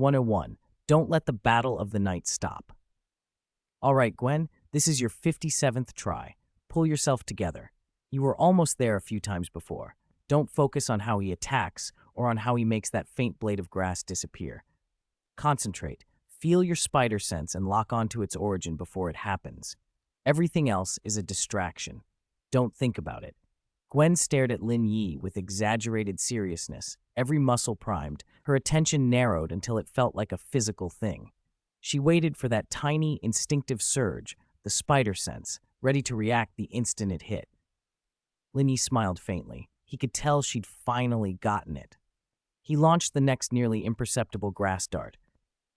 101. Don't let the battle of the night stop. All right, Gwen, this is your 57th try. Pull yourself together. You were almost there a few times before. Don't focus on how he attacks or on how he makes that faint blade of grass disappear. Concentrate. Feel your spider sense and lock onto its origin before it happens. Everything else is a distraction. Don't think about it. Gwen stared at Lin Yi with exaggerated seriousness, every muscle primed, her attention narrowed until it felt like a physical thing. She waited for that tiny, instinctive surge, the spider sense, ready to react the instant it hit. Lin Yi smiled faintly. He could tell she'd finally gotten it. He launched the next nearly imperceptible grass dart.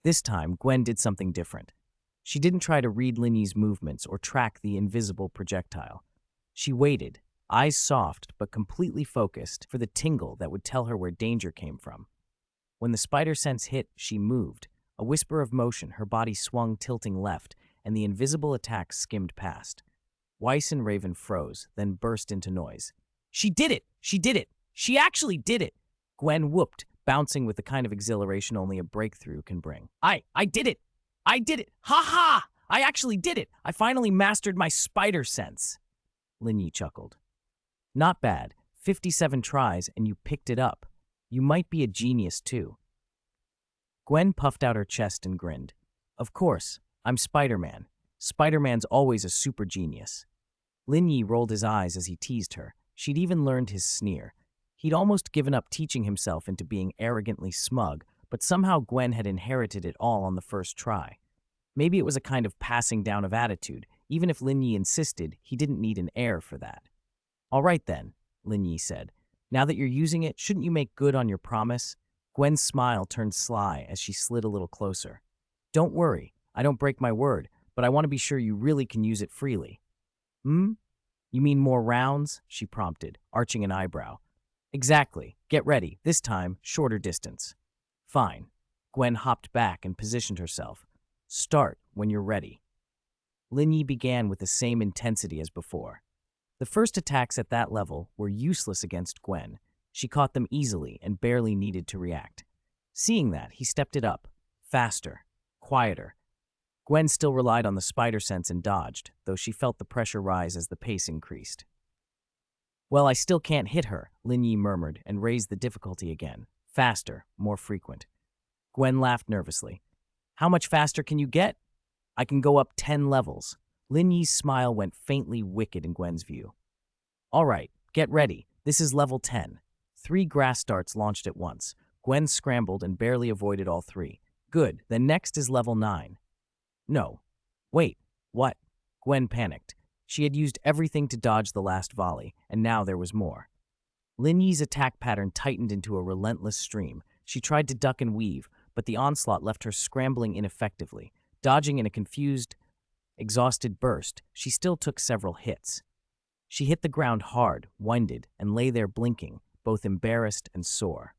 This time, Gwen did something different. She didn't try to read Lin Yi's movements or track the invisible projectile. She waited, eyes soft but completely focused, for the tingle that would tell her where danger came from. When the spider sense hit, she moved. A whisper of motion, her body swung tilting left, and the invisible attack skimmed past. Weiss and Raven froze, then burst into noise. She did it! She did it! She actually did it! Gwen whooped, bouncing with the kind of exhilaration only a breakthrough can bring. I did it! I did it! Ha ha! I actually did it! I finally mastered my spider sense! Lin Yi chuckled. Not bad. 57 tries and you picked it up. You might be a genius too. Gwen puffed out her chest and grinned. Of course, I'm Spider-Man. Spider-Man's always a super genius. Lin Yi rolled his eyes as he teased her. She'd even learned his sneer. He'd almost given up teaching himself into being arrogantly smug, but somehow Gwen had inherited it all on the first try. Maybe it was a kind of passing down of attitude. Even if Lin Yi insisted, he didn't need an heir for that. All right then, Lin Yi said. Now that you're using it, shouldn't you make good on your promise? Gwen's smile turned sly as she slid a little closer. Don't worry, I don't break my word, but I want to be sure you really can use it freely. You mean more rounds? She prompted, arching an eyebrow. Exactly. Get ready. This time, shorter distance. Fine. Gwen hopped back and positioned herself. Start when you're ready. Lin Yi began with the same intensity as before. The first attacks at that level were useless against Gwen. She caught them easily and barely needed to react. Seeing that, he stepped it up. Faster. Quieter. Gwen still relied on the spider sense and dodged, though she felt the pressure rise as the pace increased. Well, I still can't hit her, Lin Yi murmured and raised the difficulty again. Faster, more frequent. Gwen laughed nervously. How much faster can you get? I can go up 10 levels. Lin Yi's smile went faintly wicked in Gwen's view. All right, get ready. This is level 10. 3 grass darts launched at once. Gwen scrambled and barely avoided all 3. Good, then next is level 9. No. Wait, what? Gwen panicked. She had used everything to dodge the last volley, and now there was more. Lin Yi's attack pattern tightened into a relentless stream. She tried to duck and weave, but the onslaught left her scrambling ineffectively. Dodging in a confused, exhausted burst, she still took several hits. She hit the ground hard, winded, and lay there blinking, both embarrassed and sore.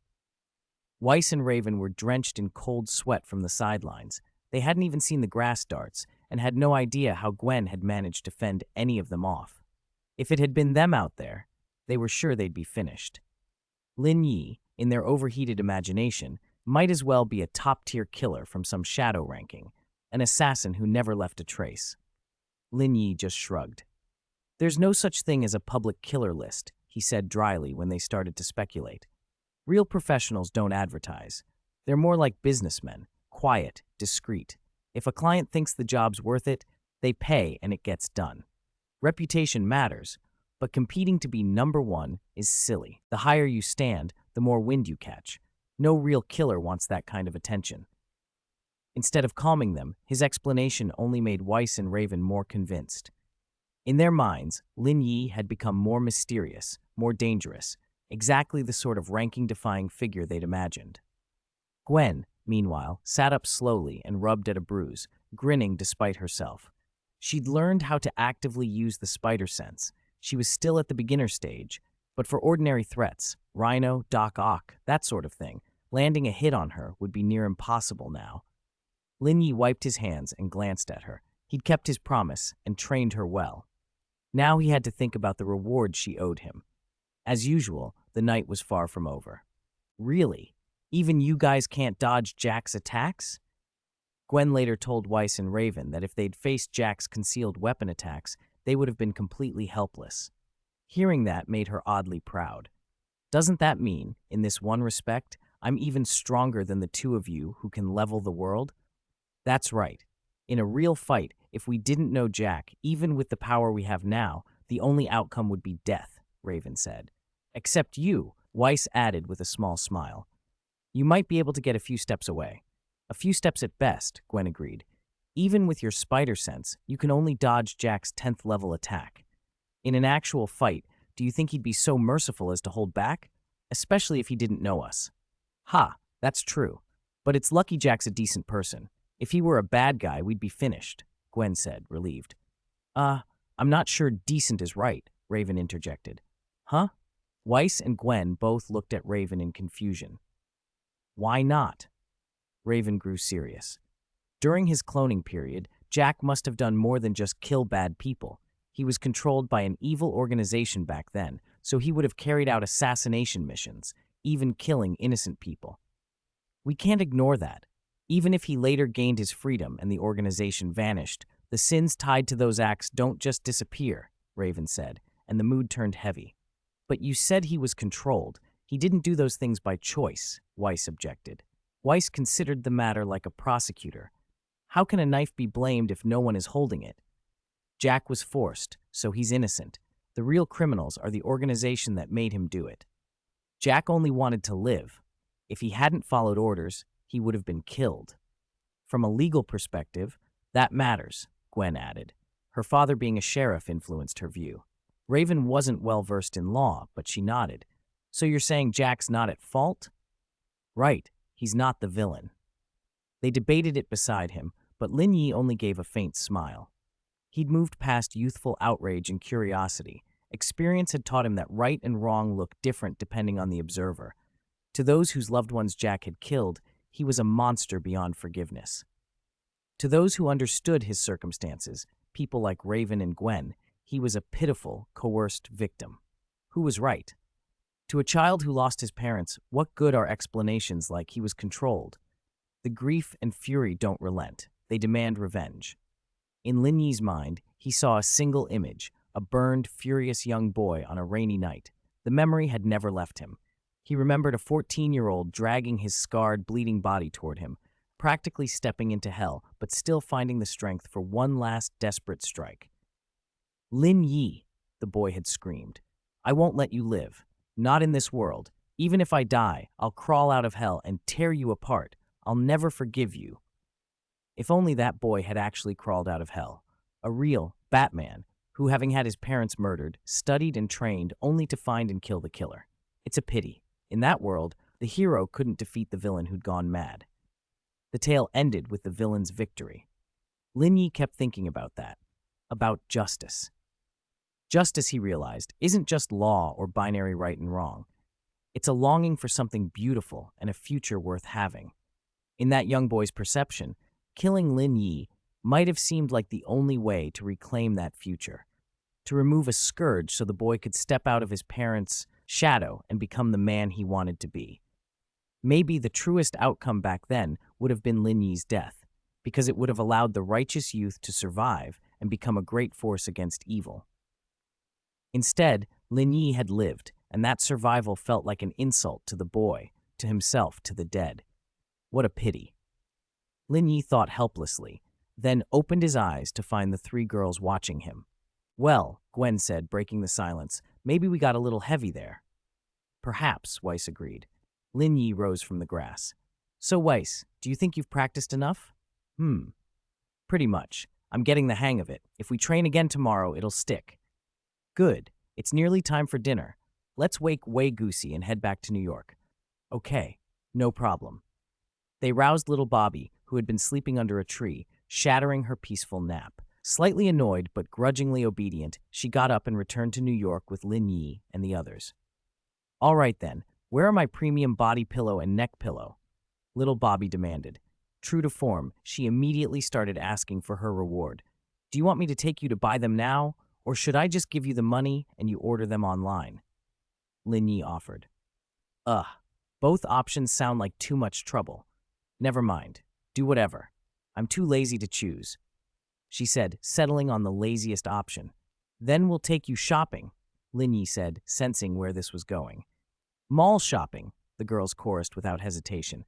Weiss and Raven were drenched in cold sweat from the sidelines. They hadn't even seen the grass darts, and had no idea how Gwen had managed to fend any of them off. If it had been them out there, they were sure they'd be finished. Lin Yi, in their overheated imagination, might as well be a top-tier killer from some shadow ranking, an assassin who never left a trace. Lin Yi just shrugged. There's no such thing as a public killer list, he said dryly when they started to speculate. Real professionals don't advertise. They're more like businessmen, quiet, discreet. If a client thinks the job's worth it, they pay and it gets done. Reputation matters, but competing to be number one is silly. The higher you stand, the more wind you catch. No real killer wants that kind of attention. Instead of calming them, his explanation only made Weiss and Raven more convinced. In their minds, Lin Yi had become more mysterious, more dangerous, exactly the sort of ranking-defying figure they'd imagined. Gwen, meanwhile, sat up slowly and rubbed at a bruise, grinning despite herself. She'd learned how to actively use the spider sense. She was still at the beginner stage, but for ordinary threats, Rhino, Doc Ock, that sort of thing, landing a hit on her would be near impossible now. Lin Yi wiped his hands and glanced at her. He'd kept his promise and trained her well. Now he had to think about the reward she owed him. As usual, the night was far from over. Really, Even you guys can't dodge Jack's attacks? Gwen later told Weiss and Raven that if they'd faced Jack's concealed weapon attacks, they would have been completely helpless. Hearing that made her oddly proud. Doesn't that mean, in this one respect, I'm even stronger than the two of you who can level the world? That's right. In a real fight, if we didn't know Jack, even with the power we have now, the only outcome would be death, Raven said. Except you, Weiss added with a small smile. You might be able to get a few steps away. A few steps at best, Gwen agreed. Even with your spider sense, you can only dodge Jack's 10th level attack. In an actual fight, do you think he'd be so merciful as to hold back? Especially if he didn't know us. Ha, that's true. But it's lucky Jack's a decent person. If he were a bad guy, we'd be finished, Gwen said, relieved. I'm not sure decent is right, Raven interjected. Huh? Weiss and Gwen both looked at Raven in confusion. Why not? Raven grew serious. During his cloning period, Jack must have done more than just kill bad people. He was controlled by an evil organization back then, so he would have carried out assassination missions, even killing innocent people. We can't ignore that. Even if he later gained his freedom and the organization vanished, the sins tied to those acts don't just disappear, Raven said, and the mood turned heavy. But you said he was controlled. He didn't do those things by choice, Weiss objected. Weiss considered the matter like a prosecutor. How can a knife be blamed if no one is holding it? Jack was forced, so he's innocent. The real criminals are the organization that made him do it. Jack only wanted to live. If he hadn't followed orders, he would have been killed. From a legal perspective, that matters, Gwen added. Her father being a sheriff influenced her view. Raven wasn't well versed in law, but she nodded. So you're saying Jack's not at fault? Right, he's not the villain. They debated it beside him, but Lin Yi only gave a faint smile. He'd moved past youthful outrage and curiosity. Experience had taught him that right and wrong look different depending on the observer. To those whose loved ones Jack had killed, he was a monster beyond forgiveness. To those who understood his circumstances, people like Raven and Gwen, he was a pitiful, coerced victim. Who was right? To a child who lost his parents, what good are explanations like he was controlled? The grief and fury don't relent. They demand revenge. In Lin Yi's mind, he saw a single image, a burned, furious young boy on a rainy night. The memory had never left him. He remembered a 14-year-old dragging his scarred, bleeding body toward him, practically stepping into hell, but still finding the strength for one last desperate strike. Lin Yi, the boy had screamed. I won't let you live. Not in this world. Even if I die, I'll crawl out of hell and tear you apart. I'll never forgive you. If only that boy had actually crawled out of hell. A real Batman, who, having had his parents murdered, studied and trained only to find and kill the killer. It's a pity. In that world, the hero couldn't defeat the villain who'd gone mad. The tale ended with the villain's victory. Lin Yi kept thinking about that. About justice. Justice, he realized, isn't just law or binary right and wrong. It's a longing for something beautiful and a future worth having. In that young boy's perception, killing Lin Yi might have seemed like the only way to reclaim that future, to remove a scourge so the boy could step out of his parents' shadow and become the man he wanted to be. Maybe the truest outcome back then would have been Lin Yi's death, because it would have allowed the righteous youth to survive and become a great force against evil. Instead, Lin Yi had lived, and that survival felt like an insult to the boy, to himself, to the dead. What a pity. Lin Yi thought helplessly, then opened his eyes to find the three girls watching him. Well, Gwen said, breaking the silence, maybe we got a little heavy there. Perhaps, Weiss agreed. Lin Yi rose from the grass. So, Weiss, do you think you've practiced enough? Pretty much. I'm getting the hang of it. If we train again tomorrow, it'll stick. Good. It's nearly time for dinner. Let's wake Wei Goosey and head back to New York. Okay, no problem. They roused little Bobby, who had been sleeping under a tree, shattering her peaceful nap. Slightly annoyed but grudgingly obedient, she got up and returned to New York with Lin Yi and the others. All right then, where are my premium body pillow and neck pillow? Little Bobby demanded. True to form, she immediately started asking for her reward. Do you want me to take you to buy them now, or should I just give you the money and you order them online? Lin Yi offered. Both options sound like too much trouble. Never mind. Do whatever. I'm too lazy to choose, she said, settling on the laziest option. Then we'll take you shopping, Lin Yi said, sensing where this was going. Mall shopping, the girls chorused without hesitation.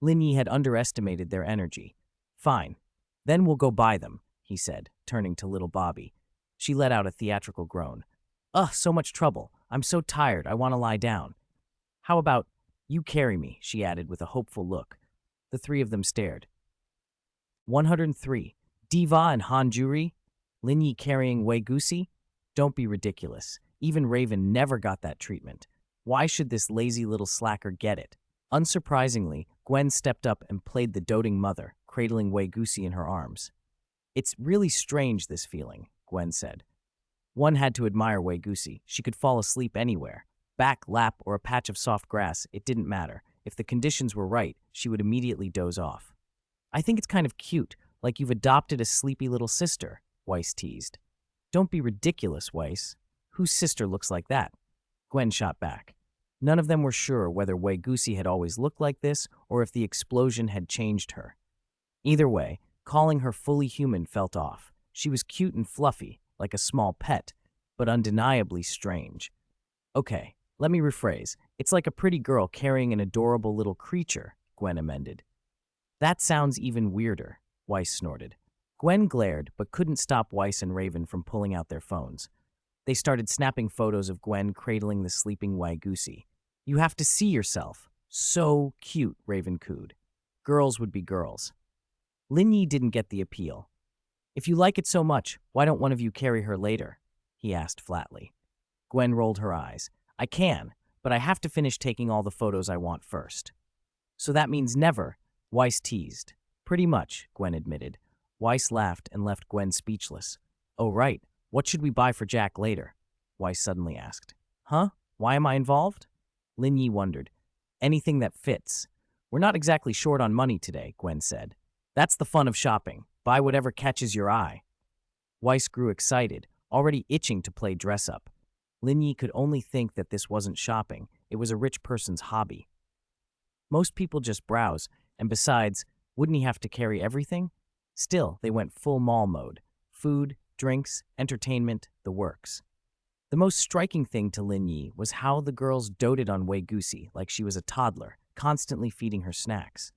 Lin Yi had underestimated their energy. Fine. Then we'll go buy them, he said, turning to little Bobby. She let out a theatrical groan. Ugh, so much trouble. I'm so tired, I want to lie down. How about you carry me, she added with a hopeful look. The three of them stared. 103. Diva and Hanjuri? Lin Yi carrying Wei Gusi? Don't be ridiculous. Even Raven never got that treatment. Why should this lazy little slacker get it? Unsurprisingly, Gwen stepped up and played the doting mother, cradling Wei Gusi in her arms. It's really strange, this feeling, Gwen said. One had to admire Wei Gusi. She could fall asleep anywhere. Back, lap, or a patch of soft grass, it didn't matter. If the conditions were right, she would immediately doze off. I think it's kind of cute, like you've adopted a sleepy little sister, Weiss teased. Don't be ridiculous, Weiss. Whose sister looks like that? Gwen shot back. None of them were sure whether Wei Gusi had always looked like this or if the explosion had changed her. Either way, calling her fully human felt off. She was cute and fluffy, like a small pet, but undeniably strange. Okay, let me rephrase. It's like a pretty girl carrying an adorable little creature, Gwen amended. That sounds even weirder, Weiss snorted. Gwen glared, but couldn't stop Weiss and Raven from pulling out their phones. They started snapping photos of Gwen cradling the sleeping Wei Gusi. You have to see yourself. So cute, Raven cooed. Girls would be girls. Lin Yi didn't get the appeal. If you like it so much, why don't one of you carry her later? He asked flatly. Gwen rolled her eyes. I can, but I have to finish taking all the photos I want first. So that means never, Weiss teased. Pretty much, Gwen admitted. Weiss laughed and left Gwen speechless. Oh, right. What should we buy for Jack later? Weiss suddenly asked. Huh? Why am I involved? Lin Yi wondered. Anything that fits. We're not exactly short on money today, Gwen said. That's the fun of shopping. Buy whatever catches your eye. Weiss grew excited, already itching to play dress-up. Lin Yi could only think that this wasn't shopping. It was a rich person's hobby. Most people just browse, and besides, wouldn't he have to carry everything? Still, they went full mall mode. Food, drinks, entertainment, the works. The most striking thing to Lin Yi was how the girls doted on Wei Gusi like she was a toddler, constantly feeding her snacks.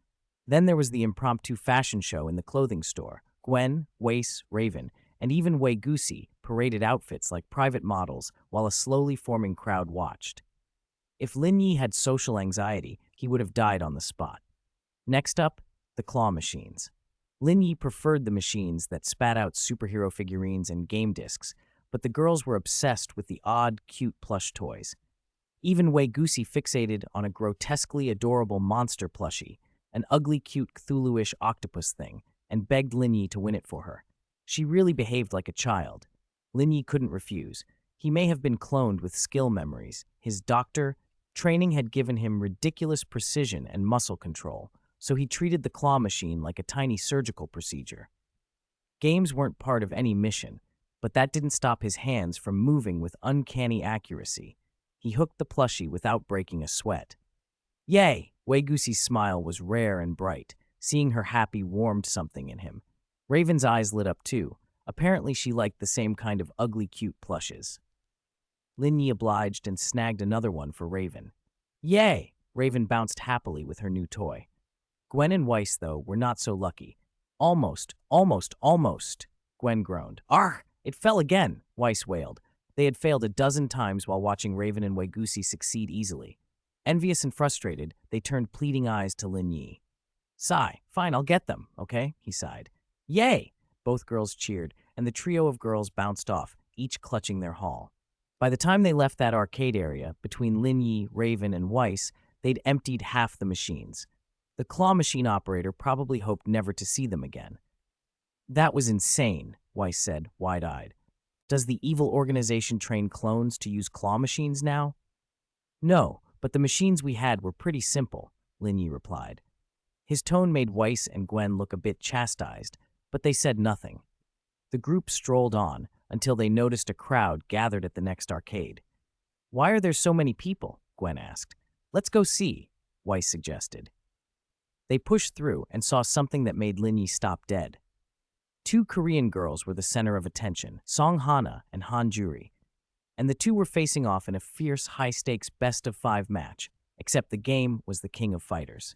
Then there was the impromptu fashion show in the clothing store. Gwen, Weiss, Raven, and even Wei Gusi paraded outfits like private models while a slowly forming crowd watched. If Lin Yi had social anxiety, he would have died on the spot. Next up, the claw machines. Lin Yi preferred the machines that spat out superhero figurines and game discs, but the girls were obsessed with the odd, cute plush toys. Even Wei Gusi fixated on a grotesquely adorable monster plushie, an ugly, cute Cthulhu-ish octopus thing, and begged Lin Yi to win it for her. She really behaved like a child. Lin Yi couldn't refuse. He may have been cloned with skill memories. His doctor training had given him ridiculous precision and muscle control, so he treated the claw machine like a tiny surgical procedure. Games weren't part of any mission, but that didn't stop his hands from moving with uncanny accuracy. He hooked the plushie without breaking a sweat. Yay! Wei Gusi's smile was rare and bright. Seeing her happy warmed something in him. Raven's eyes lit up too. Apparently she liked the same kind of ugly cute plushes. Lin Yi obliged and snagged another one for Raven. Yay! Raven bounced happily with her new toy. Gwen and Weiss, though, were not so lucky. Almost. Gwen groaned. Argh! It fell again, Weiss wailed. They had failed a dozen times while watching Raven and Wei Gusi succeed easily. Envious and frustrated, they turned pleading eyes to Lin Yi. Sigh, fine, I'll get them, okay? He sighed. Yay! Both girls cheered, and the trio of girls bounced off, each clutching their haul. By the time they left that arcade area, between Lin Yi, Raven, and Weiss, they'd emptied half the machines. The claw machine operator probably hoped never to see them again. That was insane, Weiss said, wide-eyed. Does the evil organization train clones to use claw machines now? No, but the machines we had were pretty simple, Lin Yi replied. His tone made Weiss and Gwen look a bit chastised, but they said nothing. The group strolled on until they noticed a crowd gathered at the next arcade. Why are there so many people? Gwen asked. Let's go see. Weiss suggested. They pushed through and saw something that made Lin Yi stop dead. Two Korean girls were the center of attention, Song Hana and Han Juri, and the two were facing off in a fierce, high-stakes best-of-5 match, except the game was the king of fighters.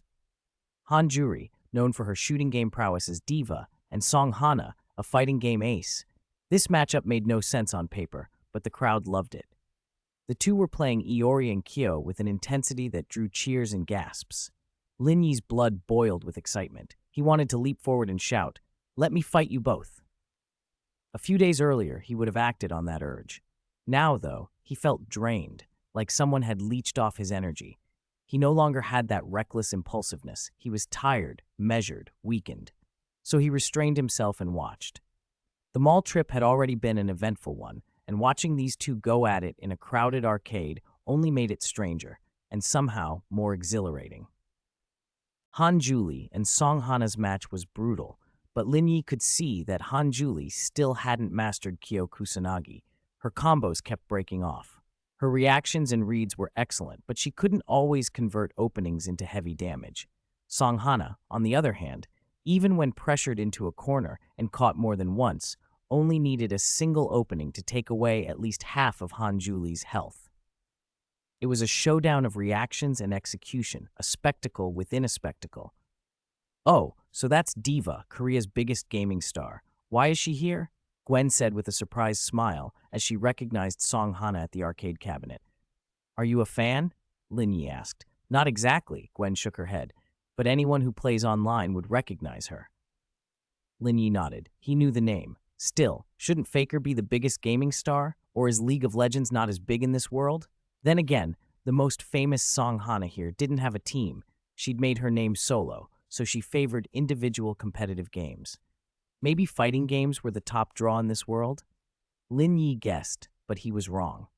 Han Juri, known for her shooting game prowess as Diva, and Song Hana, a fighting game ace. This matchup made no sense on paper, but the crowd loved it. The two were playing Iori and Kyo with an intensity that drew cheers and gasps. Lin Yi's blood boiled with excitement. He wanted to leap forward and shout, "Let me fight you both." A few days earlier, he would have acted on that urge. Now, though, he felt drained, like someone had leached off his energy. He no longer had that reckless impulsiveness. He was tired, measured, weakened. So he restrained himself and watched. The mall trip had already been an eventful one, and watching these two go at it in a crowded arcade only made it stranger, and somehow more exhilarating. Han Juli and Song Hana's match was brutal, but Lin Yi could see that Han Juli still hadn't mastered Kyo Kusanagi. Her combos kept breaking off. Her reactions and reads were excellent, but she couldn't always convert openings into heavy damage. Song Hana, on the other hand, even when pressured into a corner and caught more than once, only needed a single opening to take away at least half of Han Juli's health. It was a showdown of reactions and execution, a spectacle within a spectacle. "Oh, so that's Diva, Korea's biggest gaming star. Why is she here?" Gwen said with a surprised smile as she recognized Song Hana at the arcade cabinet. "Are you a fan?" Lin Yi asked. "Not exactly," Gwen shook her head, "but anyone who plays online would recognize her." Lin Yi nodded. He knew the name. Still, shouldn't Faker be the biggest gaming star? Or is League of Legends not as big in this world? Then again, the most famous Song Hana here didn't have a team. She'd made her name solo, so she favored individual competitive games. Maybe fighting games were the top draw in this world? Lin Yi guessed, but he was wrong.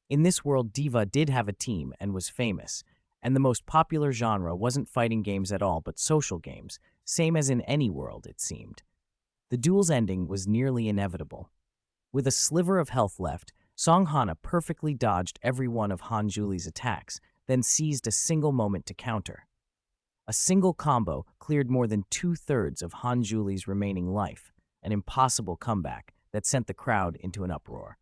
In this world, Diva did have a team and was famous, and the most popular genre wasn't fighting games at all but social games, same as in any world, it seemed. The duel's ending was nearly inevitable. With a sliver of health left, Song Hana perfectly dodged every one of Han Juli's attacks, then seized a single moment to counter. A single combo cleared more than 2/3 of Han Juli's remaining life, an impossible comeback that sent the crowd into an uproar.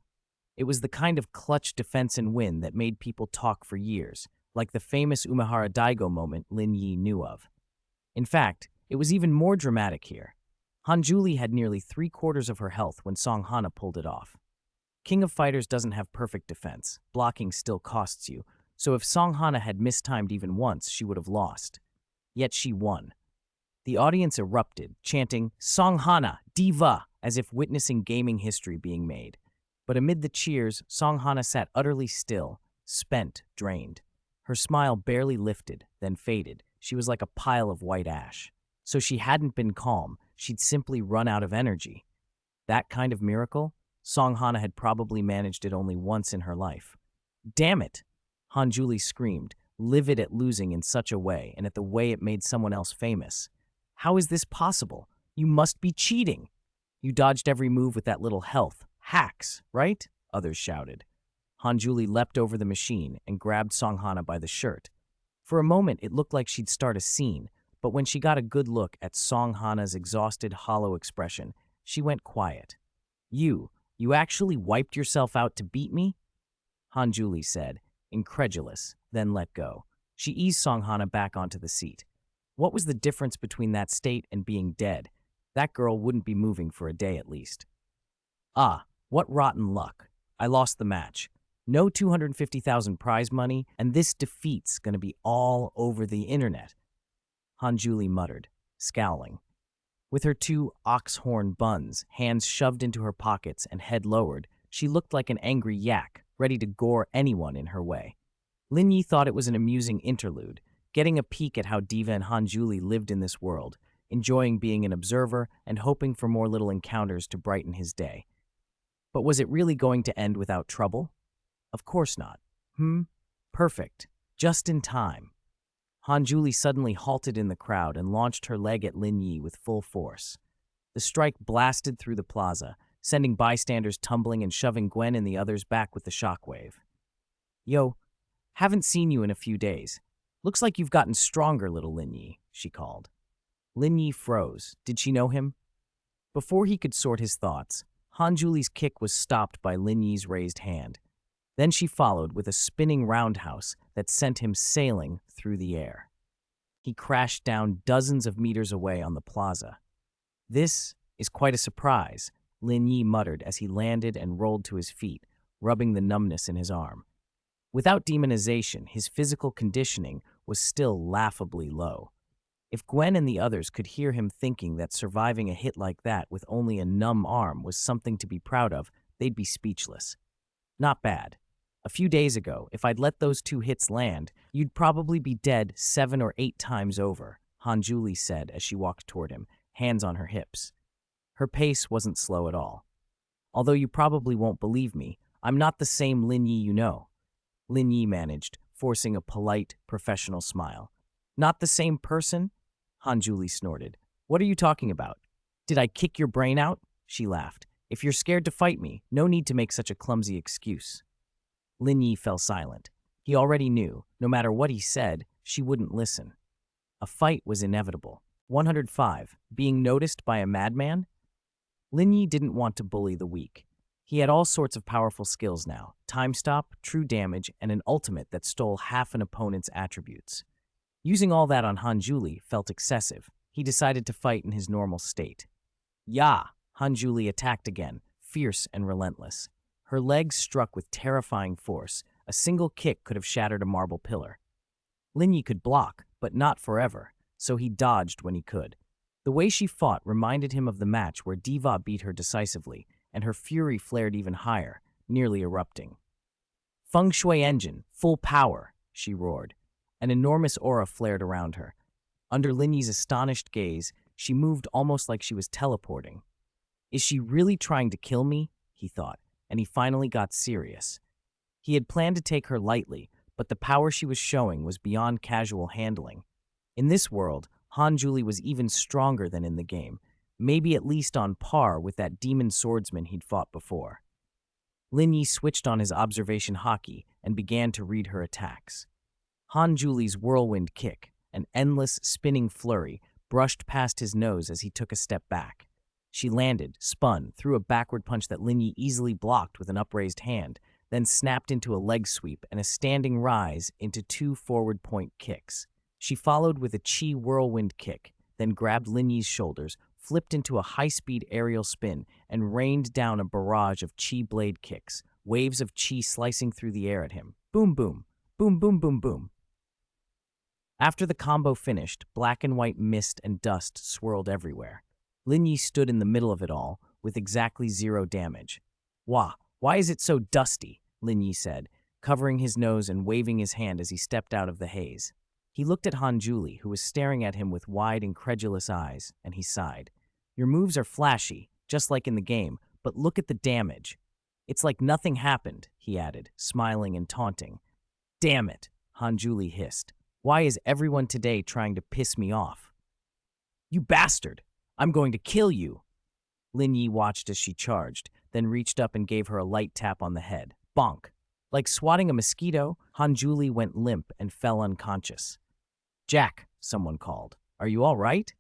It was the kind of clutch defense and win that made people talk for years, like the famous Umehara Daigo moment Lin Yi knew of. In fact, it was even more dramatic here. Han Juli had nearly 3/4 of her health when Song Hana pulled it off. King of Fighters doesn't have perfect defense. Blocking still costs you, so if Song Hana had mistimed even once, she would have lost. Yet she won. The audience erupted, chanting, "Song Hana, Diva," as if witnessing gaming history being made. But amid the cheers, Song Hana sat utterly still, spent, drained. Her smile barely lifted, then faded. She was like a pile of white ash. So she hadn't been calm, she'd simply run out of energy. That kind of miracle? Song Hana had probably managed it only once in her life. "Damn it!" Han Juli screamed, livid at losing in such a way and at the way it made someone else famous. "How is this possible? You must be cheating! You dodged every move with that little health. Hacks, right?" others shouted. Han Juli leapt over the machine and grabbed Song Hana by the shirt. For a moment, it looked like she'd start a scene, but when she got a good look at Song Hana's exhausted, hollow expression, she went quiet. You actually wiped yourself out to beat me?" Han Juli said, incredulous, then let go. She eased Song Hana back onto the seat. What was the difference between that state and being dead? That girl wouldn't be moving for a day at least. "Ah, what rotten luck. I lost the match. No 250,000 prize money, and this defeat's gonna be all over the internet," Han Juli muttered, scowling. With her two ox-horn buns, hands shoved into her pockets and head lowered, she looked like an angry yak, ready to gore anyone in her way. Lin Yi thought it was an amusing interlude, getting a peek at how Diva and Han Juli lived in this world, enjoying being an observer and hoping for more little encounters to brighten his day. But was it really going to end without trouble? Of course not. Perfect. Just in time. Han Juli suddenly halted in the crowd and launched her leg at Lin Yi with full force. The strike blasted through the plaza, sending bystanders tumbling and shoving Gwen and the others back with the shockwave. "Yo, haven't seen you in a few days. Looks like you've gotten stronger, little Lin Yi, she called. Lin Yi froze. Did she know him? Before he could sort his thoughts, Han Julie's kick was stopped by Lin Yi's raised hand. Then she followed with a spinning roundhouse that sent him sailing through the air. He crashed down dozens of meters away on the plaza. This is quite a surprise, Lin Yi muttered as he landed and rolled to his feet, rubbing the numbness in his arm. Without demonization, his physical conditioning was still laughably low. If Gwen and the others could hear him thinking that surviving a hit like that with only a numb arm was something to be proud of, they'd be speechless. Not bad. A few days ago, if I'd let those 2 hits land, you'd probably be dead 7 or 8 times over, Han Julie said as she walked toward him, hands on her hips. Her pace wasn't slow at all. Although you probably won't believe me, I'm not the same Lin Yi you know. Lin Yi managed, forcing a polite, professional smile. Not the same person? Han Julie snorted. What are you talking about? Did I kick your brain out? She laughed. If you're scared to fight me, no need to make such a clumsy excuse. Lin Yi fell silent. He already knew, no matter what he said, she wouldn't listen. A fight was inevitable. 105. Being noticed by a madman? Lin Yi didn't want to bully the weak. He had all sorts of powerful skills now, time stop, true damage, and an ultimate that stole half an opponent's attributes. Using all that on Han Julie felt excessive. He decided to fight in his normal state. Ya! Han Julie attacked again, fierce and relentless. Her legs struck with terrifying force. A single kick could have shattered a marble pillar. Lin Yi could block, but not forever, so he dodged when he could. The way she fought reminded him of the match where Diva beat her decisively, and her fury flared even higher, nearly erupting. Feng Shui engine, full power, she roared. An enormous aura flared around her. Under Lin Yi's astonished gaze, she moved almost like she was teleporting. Is she really trying to kill me? He thought, and he finally got serious. He had planned to take her lightly, but the power she was showing was beyond casual handling. In this world, Han Julie was even stronger than in the game, maybe at least on par with that demon swordsman he'd fought before. Lin Yi switched on his observation hockey and began to read her attacks. Han Julie's whirlwind kick, an endless, spinning flurry, brushed past his nose as he took a step back. She landed, spun, threw a backward punch that Lin Yi easily blocked with an upraised hand, then snapped into a leg sweep and a standing rise into 2 forward point kicks. She followed with a chi whirlwind kick, then grabbed Lin Yi's shoulders, flipped into a high-speed aerial spin, and rained down a barrage of chi blade kicks, waves of chi slicing through the air at him. Boom, boom, boom, boom, boom, boom. After the combo finished, black and white mist and dust swirled everywhere. Lin Yi stood in the middle of it all, with exactly 0 damage. Why is it so dusty? Lin Yi said, covering his nose and waving his hand as he stepped out of the haze. He looked at Han Julie, who was staring at him with wide, incredulous eyes, and he sighed. Your moves are flashy, just like in the game, but look at the damage. It's like nothing happened, he added, smiling and taunting. Damn it, Han Julie hissed. Why is everyone today trying to piss me off? You bastard! I'm going to kill you! Lin Yi watched as she charged, then reached up and gave her a light tap on the head. Bonk! Like swatting a mosquito, Han Julie went limp and fell unconscious. Jack, someone called. Are you all right?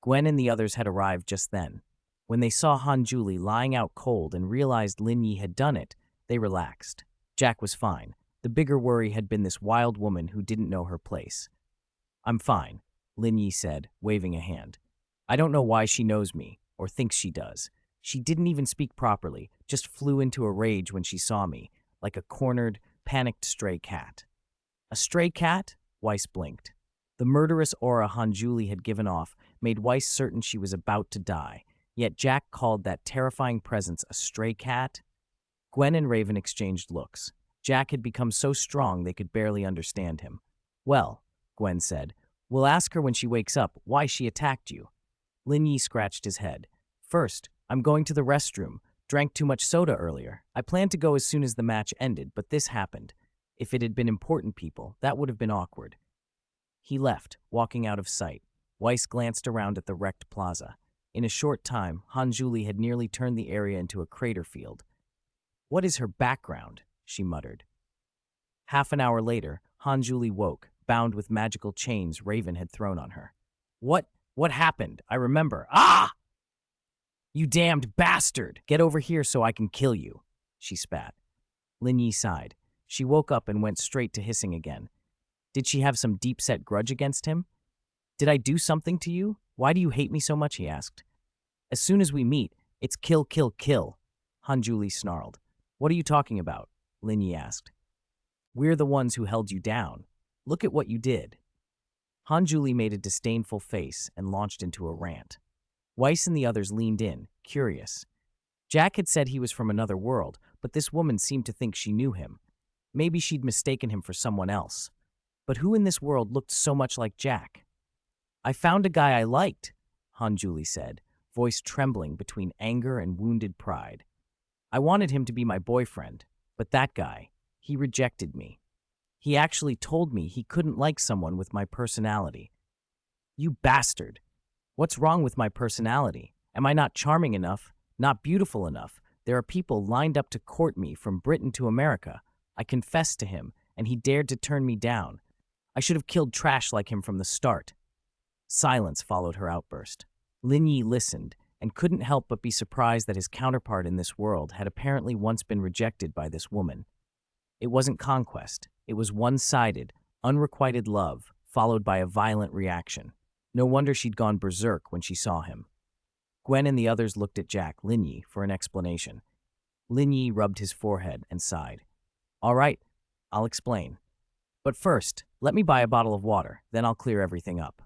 Gwen and the others had arrived just then. When they saw Han Julie lying out cold and realized Lin Yi had done it, they relaxed. Jack was fine. The bigger worry had been this wild woman who didn't know her place. I'm fine, Lin Yi said, waving a hand. I don't know why she knows me, or thinks she does. She didn't even speak properly, just flew into a rage when she saw me, like a cornered, panicked stray cat. A stray cat? Weiss blinked. The murderous aura Han Julie had given off made Weiss certain she was about to die, yet Jack called that terrifying presence a stray cat? Gwen and Raven exchanged looks. Jack had become so strong they could barely understand him. Well, Gwen said, we'll ask her when she wakes up why she attacked you. Lin Yi scratched his head. First, I'm going to the restroom. Drank too much soda earlier. I planned to go as soon as the match ended, but this happened. If it had been important people, that would have been awkward. He left, walking out of sight. Weiss glanced around at the wrecked plaza. In a short time, Han Julie had nearly turned the area into a crater field. What is her background? She muttered. Half an hour later, Han Julie woke, bound with magical chains Raven had thrown on her. What happened? I remember. Ah! You damned bastard! Get over here so I can kill you, she spat. Lin Yi sighed. She woke up and went straight to hissing again. Did she have some deep-set grudge against him? Did I do something to you? Why do you hate me so much? He asked. As soon as we meet, it's kill, kill, kill, Hanjuli snarled. What are you talking about? Lin Yi asked. We're the ones who held you down. Look at what you did. Hanjuli made a disdainful face and launched into a rant. Weiss and the others leaned in, curious. Jack had said he was from another world, but this woman seemed to think she knew him. Maybe she'd mistaken him for someone else. But who in this world looked so much like Jack? I found a guy I liked, Hanjuli said, voice trembling between anger and wounded pride. I wanted him to be my boyfriend, but that guy, he rejected me. He actually told me he couldn't like someone with my personality. You bastard! What's wrong with my personality? Am I not charming enough? Not beautiful enough? There are people lined up to court me from Britain to America. I confessed to him, and he dared to turn me down. I should have killed trash like him from the start. Silence followed her outburst. Lin Yi listened and couldn't help but be surprised that his counterpart in this world had apparently once been rejected by this woman. It wasn't conquest. It was one-sided, unrequited love, followed by a violent reaction. No wonder she'd gone berserk when she saw him. Gwen and the others looked at Jack, Lin Yi, for an explanation. Lin Yi rubbed his forehead and sighed. All right, I'll explain. But first, let me buy a bottle of water, then I'll clear everything up.